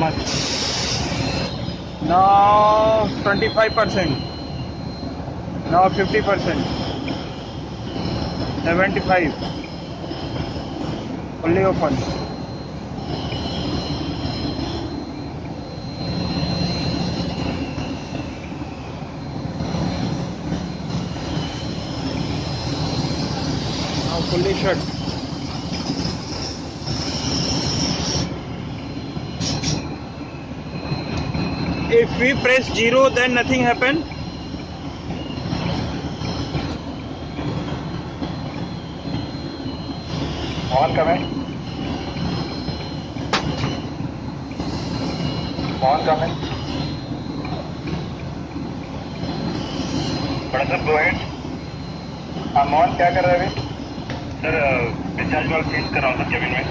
much? Now 25%. Now 50%. 75. Fully open. Now fully shut. If we press 0, then nothing happen. On coming. On coming. बड़ा sir गो head. हम on क्या कर रहे हैं अभी? सर डिस्चार्ज वाल्व चेंज कर रहा हूँ सर केबिन में.